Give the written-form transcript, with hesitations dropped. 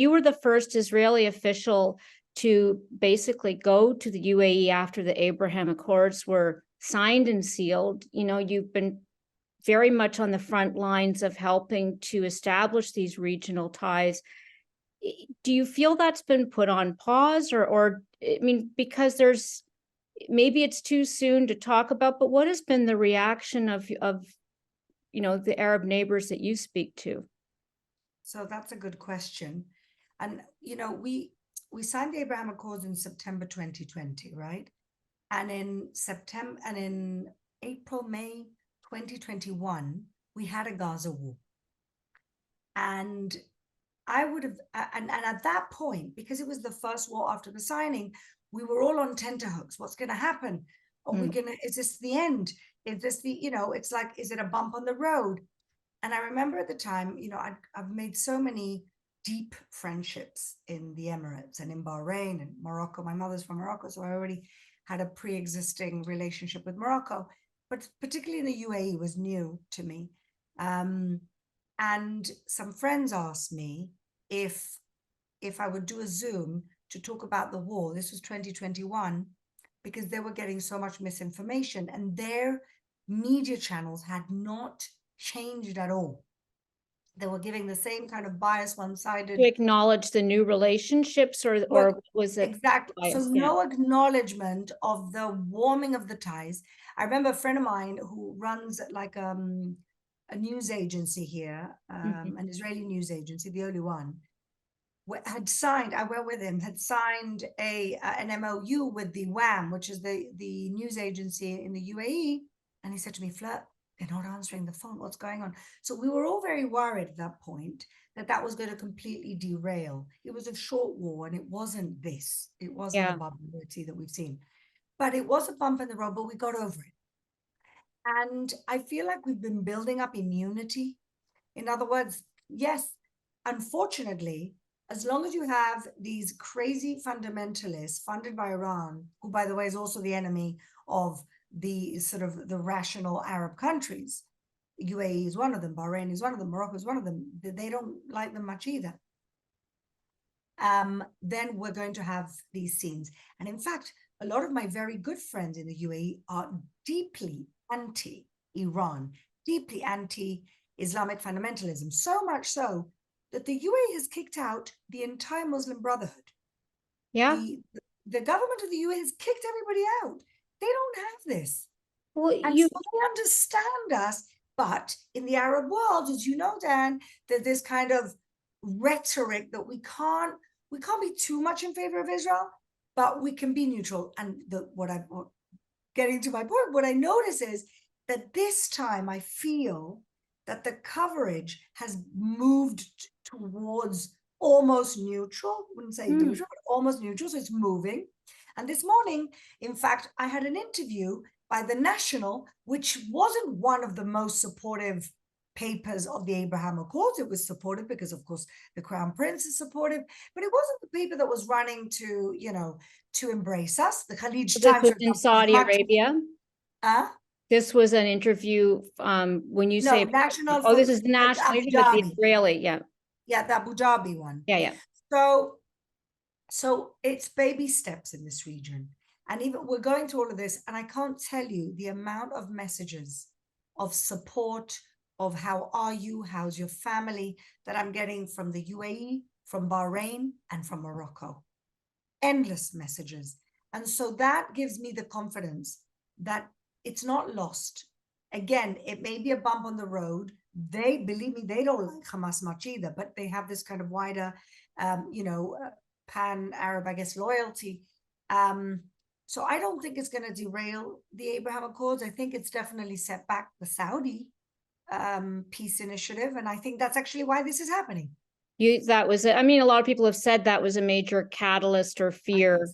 you were the first Israeli official to basically go to the UAE after the Abraham Accords were signed and sealed. You've been very much on the front lines of helping to establish these regional ties. Do you feel that's been put on pause, or I mean, because maybe it's too soon to talk about, but what has been the reaction of the Arab neighbors that you speak to? So that's a good question. And, we signed the Abraham Accords in September 2020, right? And in April, May 2021, we had a Gaza war. And I would have, and at that point, because it was the first war after the signing, we were all on tenterhooks. What's going to happen? Is this the end? Is this it's like, is it a bump on the road? And I remember at the time, I've made so many deep friendships in the Emirates and in Bahrain and Morocco. My mother's from Morocco, so I already had a pre-existing relationship with Morocco, but particularly in the UAE was new to me. And some friends asked me if I would do a Zoom to talk about the war. This was 2021, because they were getting so much misinformation and their media channels had not changed at all. They were giving the same kind of bias, one-sided. To acknowledge the new relationships, or was it exactly bias? So no acknowledgement of the warming of the ties. I remember a friend of mine who runs like a news agency here, an Israeli news agency, the only one, had signed, I went with him, had signed an MOU with the WAM, which is the news agency in the UAE. And he said to me, Fleur, they're not answering the phone. What's going on? So we were all very worried at that point that was going to completely derail. It was a short war, and it wasn't this. It wasn't the barbarity that we've seen. But it was a bump in the road, but we got over it. And I feel like we've been building up immunity. In other words, yes, unfortunately, as long as you have these crazy fundamentalists funded by Iran, who, by the way, is also the enemy of the sort of the rational Arab countries. UAE is one of them, Bahrain is one of them, Morocco is one of them. They don't like them much either. Then we're going to have these scenes. And in fact, a lot of my very good friends in the UAE are deeply anti-Iran, deeply anti-Islamic fundamentalism, so much so that the UAE has kicked out the entire Muslim Brotherhood. Yeah. The government of the UAE has kicked everybody out. They don't have this. Well, and so they understand us, but in the Arab world, as you know, Dan, there's this kind of rhetoric that we can't be too much in favor of Israel, but we can be neutral. And getting to my point, what I notice is that this time I feel that the coverage has moved towards almost neutral. I wouldn't say neutral, but almost neutral. So it's moving. And this morning, in fact, I had an interview by The National, which wasn't one of the most supportive papers of the Abraham Accords. It was supportive because, of course, the Crown Prince is supportive, but it wasn't the paper that was running to embrace us. The Khalij Times, for example, in Saudi Arabia. This was an interview. When you say national, this is national, the Israeli, the Abu Dhabi one. Yeah. So it's baby steps in this region. And even we're going through all of this, and I can't tell you the amount of messages of support, of how are you, how's your family, that I'm getting from the UAE, from Bahrain, and from Morocco. Endless messages. And so that gives me the confidence that it's not lost. Again, it may be a bump on the road. They, believe me, they don't like Hamas much either, but they have this kind of wider, pan-Arab, I guess, loyalty. So I don't think it's going to derail the Abraham Accords. I think it's definitely set back the Saudi peace initiative. And I think that's actually why this is happening. A lot of people have said that was a major catalyst or fear